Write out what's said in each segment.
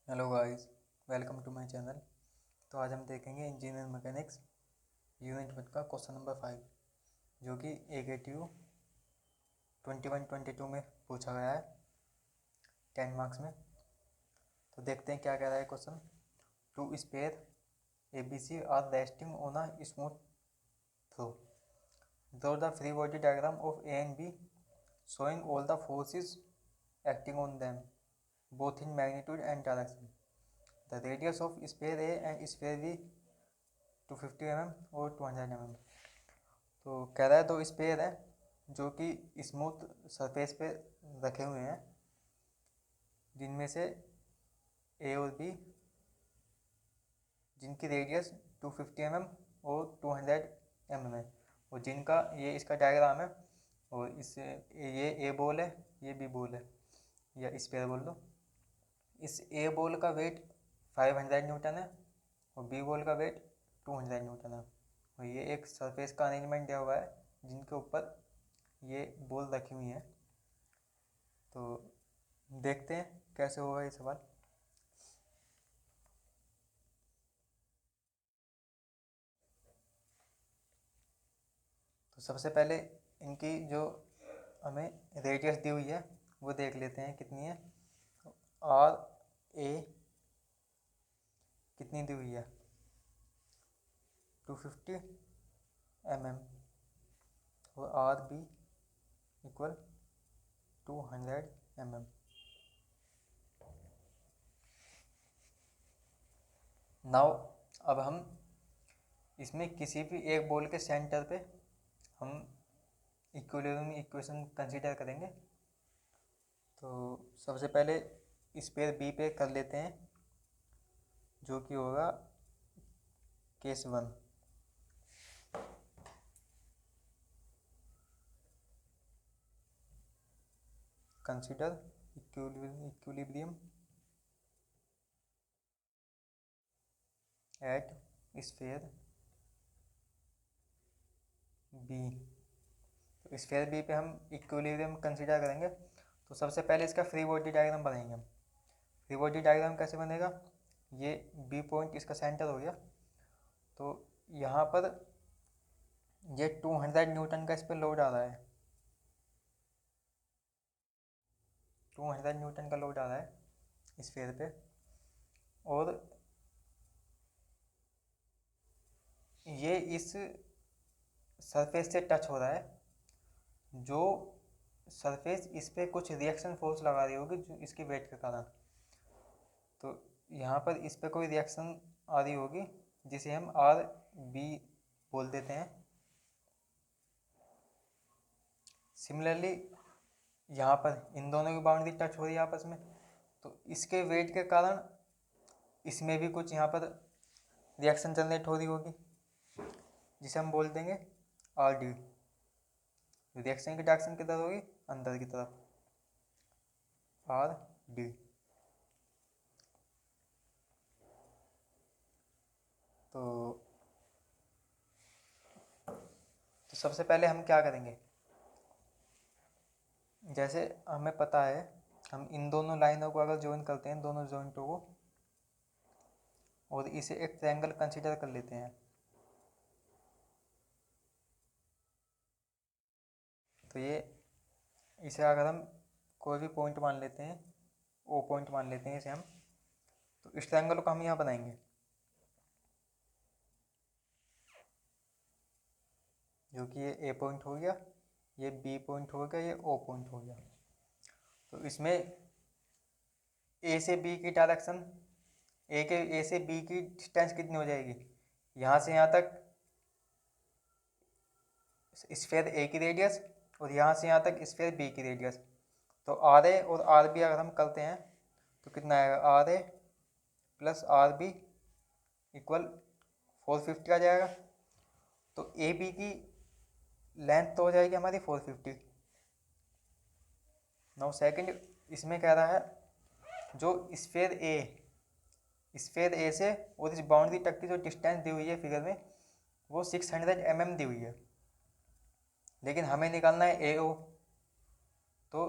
Hello guys, welcome to my channel. तो आज हम देखेंगे इंजीनियर मैकेनिक्स यूनिट 1 का क्वेश्चन नंबर 5, जो कि AKTU 21-22 में पूछा गया है 10 मार्क्स में। तो देखते हैं क्या कह रहा है question. Two sphere ABC are resting on a smooth throw, draw the free body diagram of A and B showing all the forces acting on them both in magnitude and direction. The radius of sphere A and sphere B 250 mm और 200 mm। तो कह रहा है दो spare है जो कि smooth surface पे रखे हुए हैं, जिनमें से ए और बी, जिनकी रेडियस 250 mm और 200 mm है, और जिनका ये इसका डायग्राम है। और इससे ये ए बॉल है, ये बी बॉल है, या स्पेयर बोल दो। इस ए बॉल का वेट 500 न्यूटन है और बी बॉल का वेट 200 न्यूटन है। और ये एक सरफेस का अरेंजमेंट दिया हुआ है जिनके ऊपर ये बॉल रखी हुई है। तो देखते हैं कैसे होगा ये सवाल। तो सबसे पहले इनकी जो हमें रेडियस दी हुई है वो देख लेते हैं कितनी है। आर ए कितनी दी हुई है, 250 mm, और R B equal 200 mm। Now अब हम इसमें किसी भी एक बॉल के सेंटर पे हम इक्विलिब्रियम इक्वेशन कंसीडर करेंगे। तो सबसे पहले स्पेयर बी पे कर लेते हैं, जो कि होगा case 1। Consider equilibrium at sphere B. तो स्फेयर बी पे हम इक्विलिब्रियम कंसीडर करेंगे। तो सबसे पहले इसका फ्री बॉडी डायग्राम बनाएंगे हम। फ्री बॉडी डायग्राम कैसे बनेगा, ये बी पॉइंट इसका सेंटर हो गया। तो यहाँ पर ये 200 न्यूटन का इस पर लोड आ रहा है, 200 न्यूटन का लोड आ रहा है स्फेयर पे। और ये इस सरफेस से टच हो रहा है, जो सरफेस इस पर कुछ रिएक्शन फोर्स लगा रही होगी जो इसके वेट के कारण। तो यहाँ पर इस पर कोई रिएक्शन आ रही होगी जिसे हम आर बी बोल देते हैं। सिमिलरली यहाँ पर इन दोनों की बाउंड्री टच हो रही है आपस में, तो इसके वेट के कारण इसमें भी कुछ यहाँ पर रिएक्शन जनरेट हो रही होगी, जिसे हम बोल देंगे आर डी। रिएक्शन की डायरेक्शन किधर होगी, अंदर की तरफ, आर डी। तो सबसे पहले हम क्या करेंगे, जैसे हमें पता है हम इन दोनों लाइनों को अगर ज्वाइन करते हैं, दोनों जॉइंटों को, और इसे एक ट्रायंगल कंसीडर कर लेते हैं। तो ये इसे अगर हम कोई भी पॉइंट मान लेते हैं, ओ पॉइंट मान लेते हैं इसे हम, तो इस ट्रायंगल को हम यहाँ बनाएंगे, जो कि ये ए पॉइंट हो गया, ये बी पॉइंट हो गया, ये ओ पॉइंट हो गया। तो इसमें ए से बी की डायरेक्शन, ए से बी की डिस्टेंस कितनी हो जाएगी, यहाँ से यहाँ तक स्फेयर ए की रेडियस, और यहाँ से यहाँ तक स्फेयर बी की रेडियस। तो आर ए और आर बी अगर हम करते हैं तो कितना आएगा, R A plus R B equal 450 आ जाएगा। तो ए बी की लेंथ तो हो जाएगी हमारी 450। नाउ सेकंड, इसमें कह रहा है जो स्फेयर ए से और इस बाउंड्री तक की जो डिस्टेंस दी हुई है फिगर में, वो 600 mm दी हुई है, लेकिन हमें निकालना है ए ओ। तो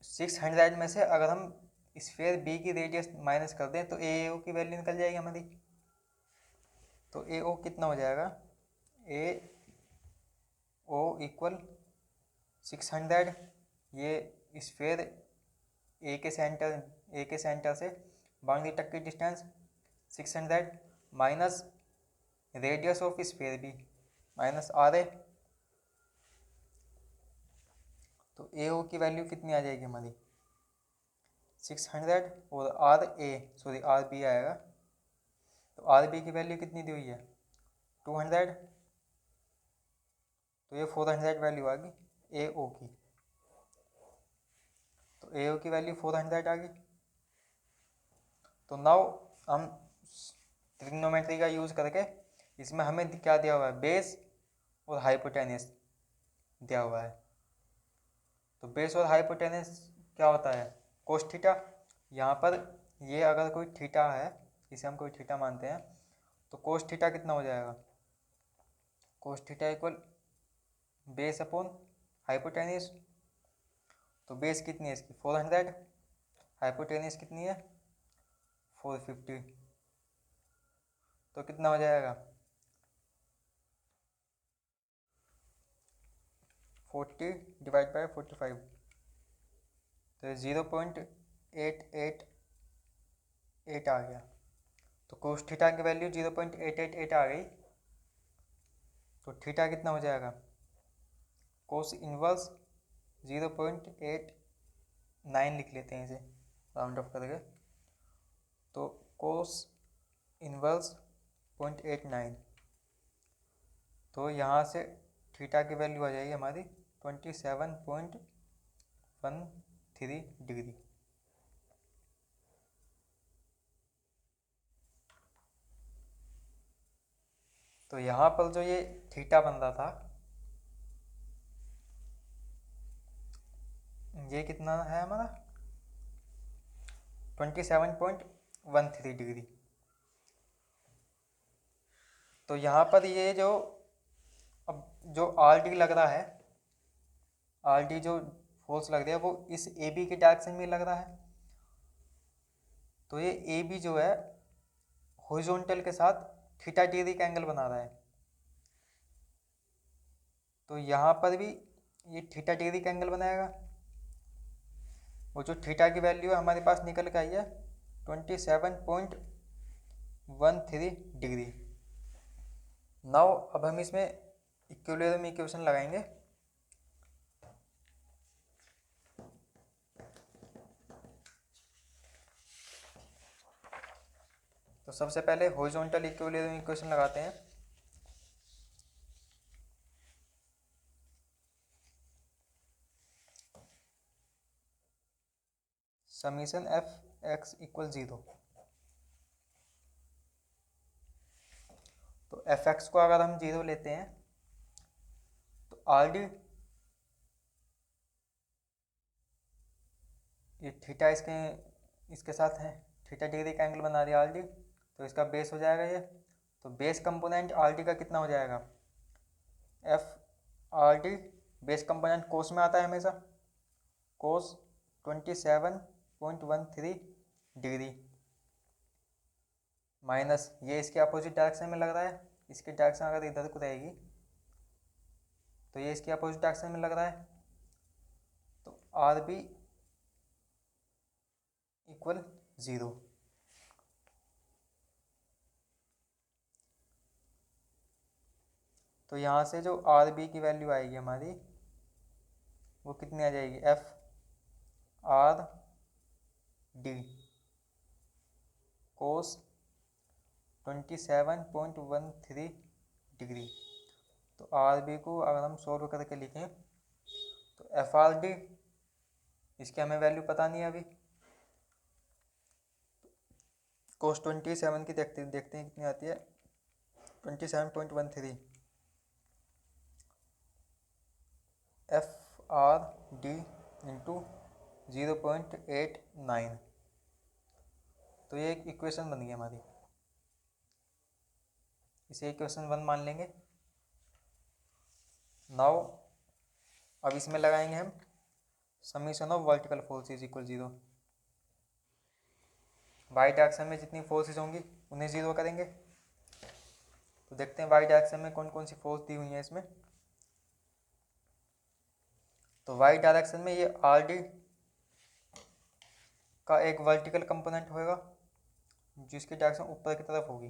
600 में से अगर हम स्फीयर बी की रेडियस माइनस कर दें तो ए ओ की वैल्यू निकल जाएगी हमारी। तो ए ओ कितना हो जाएगा, ए ओ इक्वल 600, ये स्फीयर ए के सेंटर से बाउंड्री तक की distance 600 minus radius of sphere B minus R A. तो ए ओ की वैल्यू कितनी आ जाएगी हमारी 600 और R A sorry R B आएगा। तो आर बी की वैल्यू कितनी दी हुई है 200, तो ये 400 वैल्यू आ गई ए ओ की। तो ए ओ की वैल्यू 400 आ गई। तो नाउ हम ट्रिग्नोमेट्री का यूज़ करके इसमें हमें क्या दिया हुआ है, बेस और हाइपोटेनस दिया हुआ है। तो बेस और हाइपोटेनस क्या होता है, कोस थीटा। यहाँ पर ये अगर कोई थीटा है, इसे हम कोई थीटा मानते हैं, तो कोस थीटा कितना हो जाएगा, cos theta equal base upon hypotenuse. तो बेस कितनी है इसकी 400, हाइपोटेनस कितनी है 450। तो कितना हो जाएगा 40 डिवाइड बाय 45, तो 0.888 आ गया। तो कोस थीटा की वैल्यू 0.888 आ गई। तो थीटा कितना हो जाएगा, कोस इनवर्स 0.89 लिख लेते हैं इसे राउंड ऑफ करके। तो कोस इनवर्स 0.89, तो यहाँ से थीटा की वैल्यू आ जाएगी हमारी 27.13 डिग्री। तो यहाँ पर जो ये थीटा बन रहा था, ये कितना है हमारा 27.13 डिग्री। तो यहाँ पर ये जो अब जो आर डी लग रहा है, आर डी जो फोर्स लग रहा है वो इस ए बी के डायरेक्शन में लग रहा है। तो ये ए बी जो है हॉरिजॉन्टल के साथ थीटा डिग्री का एंगल बना रहा है। तो यहाँ पर भी ये थीटा डिग्री का एंगल बनाएगा। वो जो थीटा की वैल्यू है हमारे पास निकल के आई है 27.13 डिग्री। नाउ अब हम इसमें इक्विलिब्रियम इक्वेशन लगाएंगे। तो सबसे पहले हॉरिजॉन्टल इक्विलिब्रियम इक्वेशन लगाते हैं। Summation F X equal 0। तो एफ एक्स को अगर हम 0 लेते हैं तो आर डी, ये थीटा इसके साथ है, थीटा डिग्री का एंगल बना दिया आर डी, तो इसका बेस हो जाएगा ये। तो बेस कंपोनेंट आर डी का कितना हो जाएगा, F R D base component cos में आता है हमेशा, कोस 27.13 डिग्री माइनस ये इसके अपोजिट डायरेक्शन में लग रहा है, इसकी डायरेक्शन अगर इधर को रहेगी तो ये इसके अपोजिट डायरेक्शन में लग रहा है। तो आर बी इक्वल 0। तो यहाँ से जो आर बी की वैल्यू आएगी हमारी वो कितनी आ जाएगी, F R D cos 27.13 degree. तो आर बी को अगर हम सॉल्व करके लिखें तो एफ आर डी, इसकी हमें वैल्यू पता नहीं है अभी, कोस 27 की देखते हैं कितनी आती है 27.13 एफ आर डी इंटू 0.89। तो ये एक इक्वेशन बन गई हमारी, इसे इक्वेशन 1 मान लेंगे। नाउ अब इसमें लगाएंगे हम summation of vertical force is equal 0। Y direction में जितनी फोर्सेस होंगी उन्हें ज़ीरो करेंगे। तो देखते हैं वाई डायरेक्शन में कौन कौन सी फोर्स दी हुई है इसमें। तो वाई डायरेक्शन में ये आर डी का एक वर्टिकल कंपोनेंट होगा जिसकी डायरेक्शन ऊपर की तरफ होगी।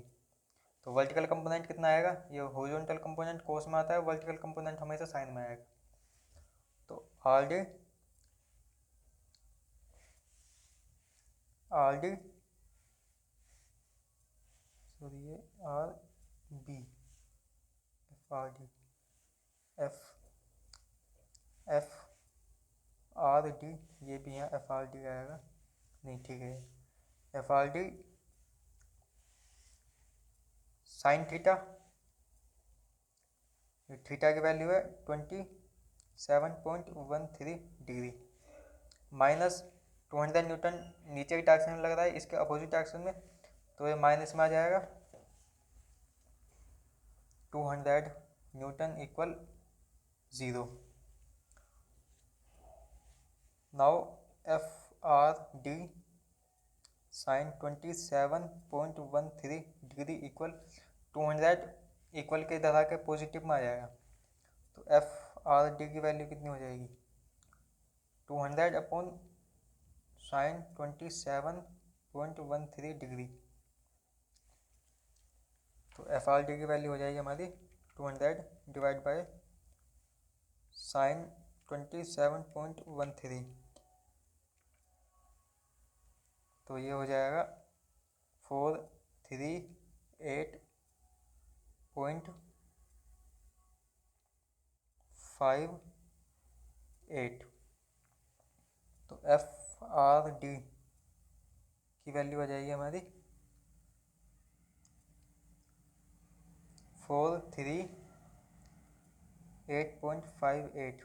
तो वर्टिकल कंपोनेंट कितना आएगा, ये हॉरिजॉन्टल कंपोनेंट कोस में आता है, वर्टिकल कंपोनेंट हमेशा साइन में आएगा। तो आर डी सॉरी ये R B F R D F F R D, ये भी यहाँ एफ आर डी आएगा, नहीं ठीक है, F R D sine theta, theta की वैल्यू है 27.13 डिग्री, माइनस 200 न्यूटन नीचे की डायरेक्शन में लग रहा है, इसके अपोजिट डायरेक्शन में, तो ये माइनस में आ जाएगा 200 newton equal 0। Now F R D sine 27.13 degree equal 200 equal के इधर आके पॉजिटिव में आ जाएगा। तो एफ आर डी की वैल्यू कितनी हो जाएगी, 200 अपॉन साइन 27.13 डिग्री। तो एफ आर डी की वैल्यू हो जाएगी हमारी 200 डिवाइड बाय साइन 27.13, तो ये हो जाएगा 438.58। तो एफ आर डी की वैल्यू आ जाएगी हमारी 438.58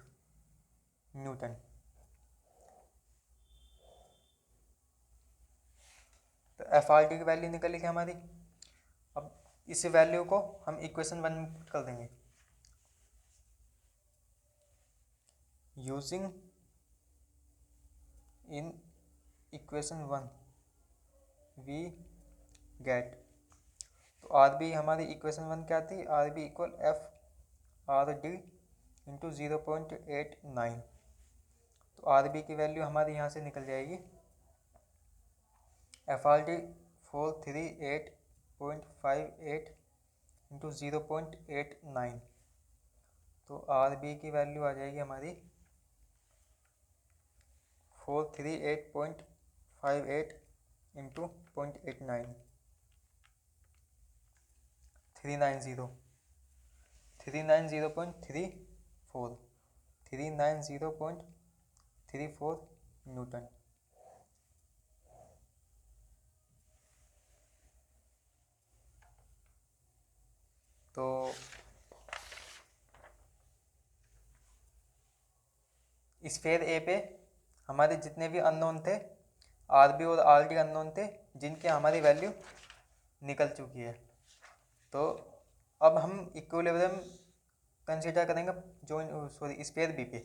न्यूटन। तो एफ आर डी की वैल्यू निकली थी हमारी। अब इस वैल्यू को हम इक्वेशन 1 में पुट कर देंगे। Using in equation 1 we get, तो आर बी हमारी इक्वेशन 1 क्या थी, R B equal F R D into 0.89। तो आर बी की वैल्यू हमारी यहाँ से निकल जाएगी एफ आर डी 438.58 इंटू 0.89। तो आर बी की वैल्यू आ जाएगी हमारी 438.58 इंटू 0.89, 390.34 न्यूटन। तो स्फीयर ए पे हमारे जितने भी अननोन थे, आर बी और आर डी अननोन थे, जिनकी हमारी वैल्यू निकल चुकी है। तो अब हम इक्विलिब्रियम कंसीडर करेंगे जो स्फीयर बी पे।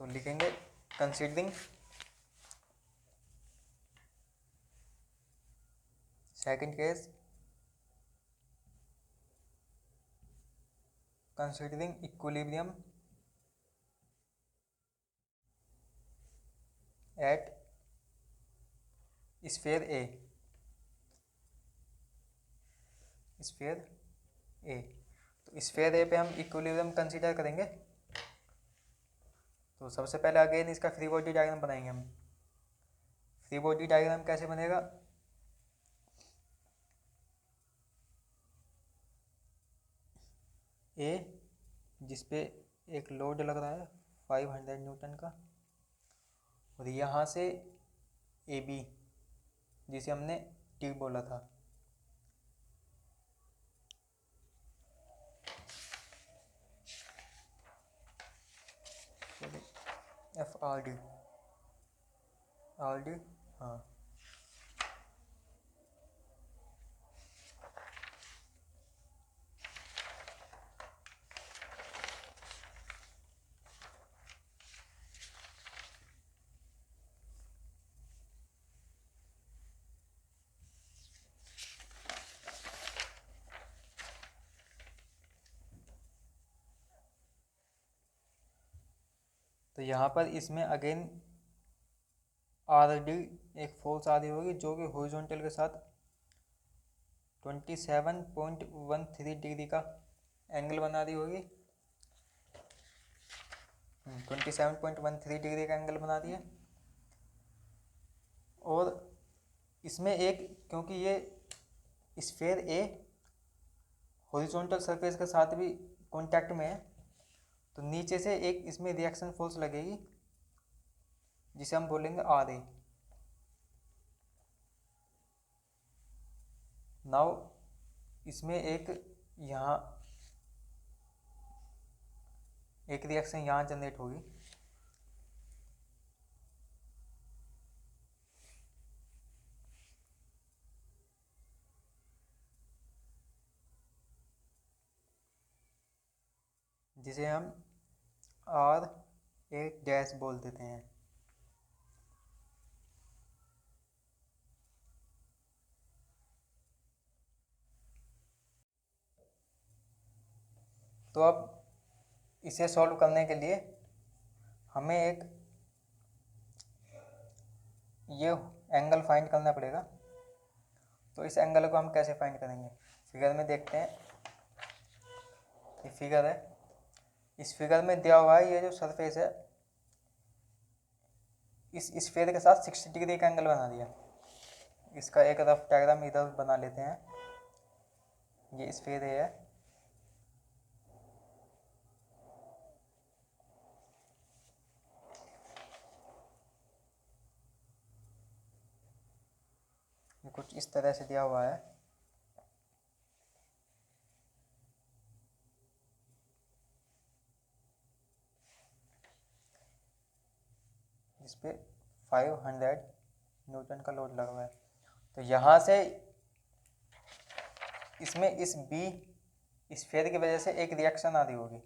तो लिखेंगे considering second case, considering equilibrium at sphere A, sphere A. तो स्फीयर ए पे हम इक्विलिब्रियम कंसीडर करेंगे। तो सबसे पहले अगेन इसका फ्री बॉडी डायग्राम बनाएंगे हम। फ्री बॉडी डायग्राम कैसे बनेगा, ए जिसपे एक लोड लग रहा है 500 न्यूटन का, और यहाँ से ए बी जिसे हमने टी बोला था, एफ आर डी हाँ, तो यहाँ पर इसमें अगेन आर डी एक फोर्स आ रही होगी जो कि हॉरिजॉन्टल के साथ 27.13 डिग्री का एंगल बना रही होगी। 27.13 डिग्री का एंगल बना दिया। और इसमें एक, क्योंकि ये स्फीयर ए हॉरिजॉन्टल सरफेस के साथ भी कांटेक्ट में है, तो नीचे से एक इसमें रिएक्शन फोर्स लगेगी जिसे हम बोलेंगे आर ए। नाउ इसमें एक यहाँ एक रिएक्शन यहाँ जनरेट होगी, जिसे हम आर ए डैश बोल देते हैं। तो अब इसे सॉल्व करने के लिए हमें एक ये एंगल फाइंड करना पड़ेगा। तो इस एंगल को हम कैसे फाइंड करेंगे, फिगर में देखते हैं। ये फिगर है, इस फिगर में दिया हुआ है ये जो सरफेस है इस स्फीयर के साथ 60 डिग्री का एंगल बना दिया। इसका एक रफ डायग्राम इधर बना लेते हैं। ये स्फीयर है, ये कुछ इस तरह से दिया हुआ है। इस पे 500 न्यूटन का लोड लगा हुआ है। तो यहाँ से इसमें इस बी स्फीयर की वजह से एक रिएक्शन आ रही होगी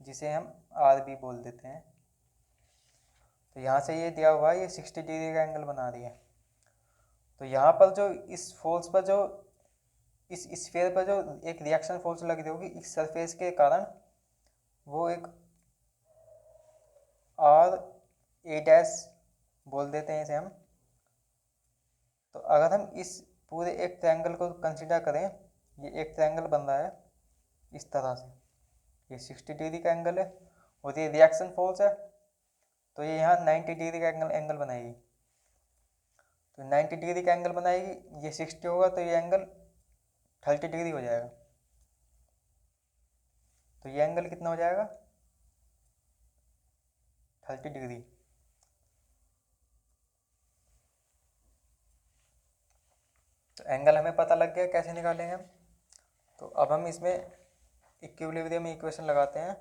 जिसे हम आर बी बोल देते हैं। तो यहाँ से ये दिया हुआ है, ये 60 डिग्री का एंगल बना रही है। तो यहाँ पर जो इस फोर्स पर जो इस स्फीयर पर जो एक रिएक्शन फोर्स लग रही होगी इस सरफेस के कारण, वो एक आर ए डैश बोल देते हैं इसे हम। तो अगर हम इस पूरे एक ट्रायंगल को कंसीडर करें, ये एक ट्रायंगल बन रहा है इस तरह से, ये 60 डिग्री का एंगल है और ये रिएक्शन फोर्स है, तो ये यहाँ 90 डिग्री का एंगल बनाएगी। तो 90 डिग्री का एंगल बनाएगी, ये 60 होगा तो ये एंगल 30 डिग्री हो जाएगा। तो ये एंगल कितना हो जाएगा, 30 डिग्री। तो एंगल हमें पता लग गया, कैसे निकालेंगे हम। तो अब हम इसमें इक्विलिब्रियम इक्वेशन लगाते हैं।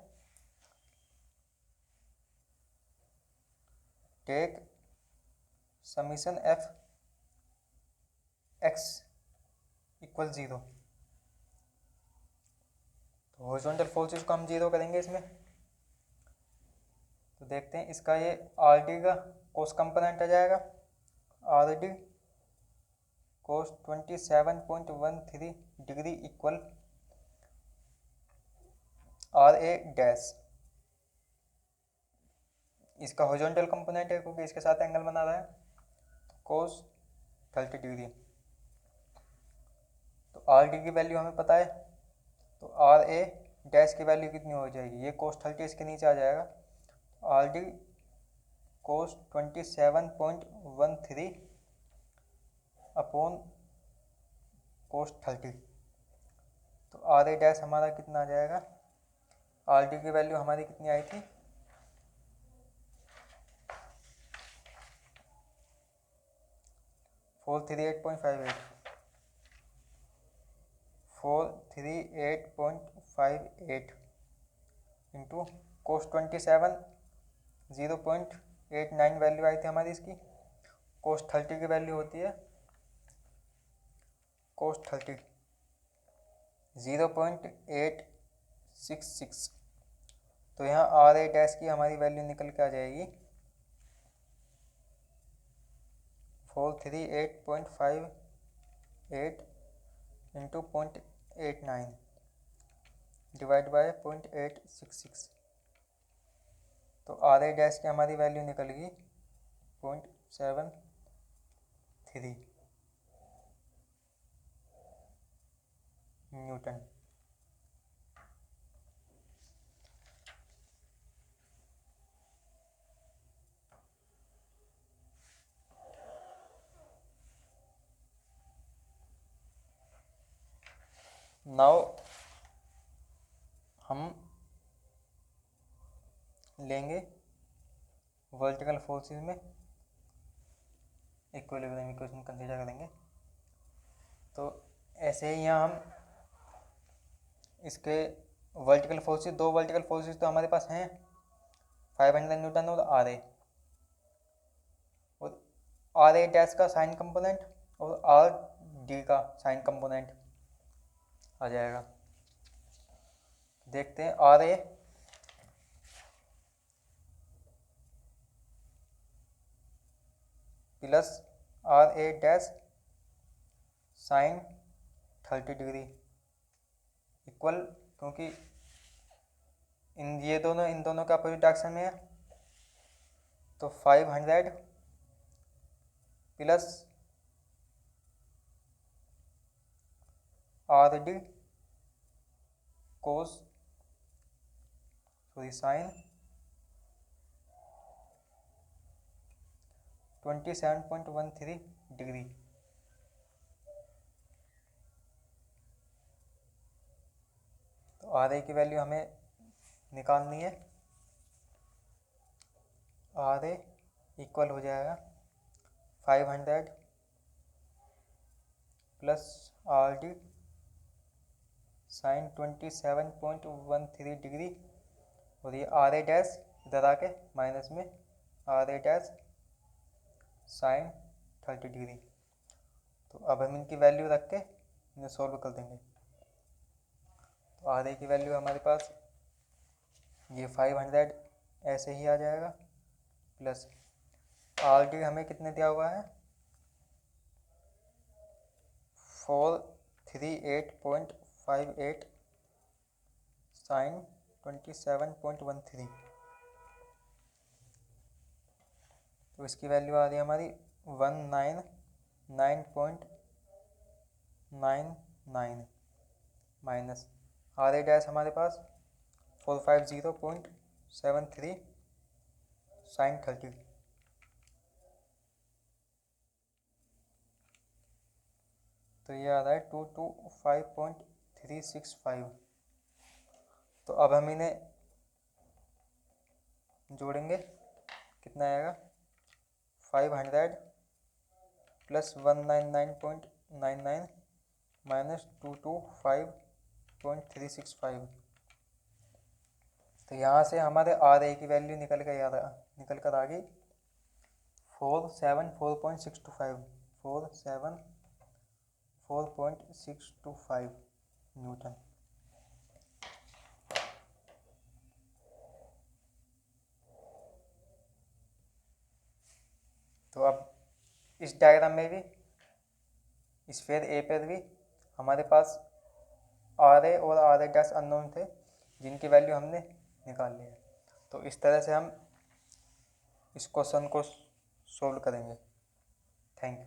Take summation F X equal 0। तो हॉरिजॉन्टल फोर्सेस को हम 0 करेंगे इसमें। तो देखते हैं इसका ये आर डी का कोस कंपोनेंट आ जाएगा, R D cos 27.13 degree equal R A dash. इसका हॉरिजॉन्टल कंपोनेंट है क्योंकि इसके साथ एंगल बना रहा है, तो कोस 30 डिग्री। तो आर डी की वैल्यू हमें पता है, तो आर ए डैश की वैल्यू कितनी हो जाएगी, ये कोस 30 इसके नीचे आ जाएगा। आर डी कोस 27.13 अपॉन कोस 30। तो आर ए डैश हमारा कितना आ जाएगा, आर डी की वैल्यू हमारी कितनी आई थी, 438.58 इंटू कोस 27 0.89 वैल्यू आई थी हमारी इसकी। कोस 30 की वैल्यू होती है कोस 30 0.866। तो यहाँ आर ए डैश की हमारी वैल्यू निकल के आ जाएगी 438.58 इंटू 0.89 डिवाइड बाय 0.866। तो आर ए डैश की हमारी वैल्यू निकल गई 0.73 न्यूटन। नाउ हम लेंगे वर्टिकल फोर्सेस में इक्विलिब्रियम इक्वेशन कंसीडर करेंगे। तो ऐसे ही यहाँ हम इसके वर्टिकल फोर्सेस, दो वर्टिकल फोर्सेस तो हमारे पास हैं 500 न्यूटन और आर ए डैश का साइन कंपोनेंट और आर डी का साइन कंपोनेंट आ जाएगा। देखते हैं R A plus R A dash sine 30 degree equal, क्योंकि इन दोनों का अपोजिट डायरेक्शन में है, तो 500 प्लस आर डी कोस साइन 27.13 डिग्री। तो आर ए की वैल्यू हमें निकालनी है। आर ए इक्वल हो जाएगा 500 plus R D sine 27.13 degree, और ये आर ए डैश इधर आके माइनस में R A dash sine 30 degree. तो अब हम इनकी वैल्यू रख के इन्हें सॉल्व कर देंगे। तो आर ए की वैल्यू हमारे पास ये 500 ऐसे ही आ जाएगा, प्लस आर डी हमें कितने दिया हुआ है 438.58 साइन 27.13। तो इसकी वैल्यू आ रही है हमारी 199.99 माइनस आर ए डैश हमारे पास 450.73 साइन 30। तो ये आ रहा है 225.365। तो अब हम इन्हें जोड़ेंगे, कितना आएगा 500 प्लस 199.99 माइनस 225.365। तो यहाँ से हमारे आर ए की वैल्यू निकल कर आ गई 474.625 न्यूटन। तो अब इस डायग्राम में भी स्फीयर ए पर भी हमारे पास आर ए और आर ए डैश अननोन थे, जिनकी वैल्यू हमने निकाल ली है। तो इस तरह से हम इस क्वेश्चन को सोल्व करेंगे। Thank you.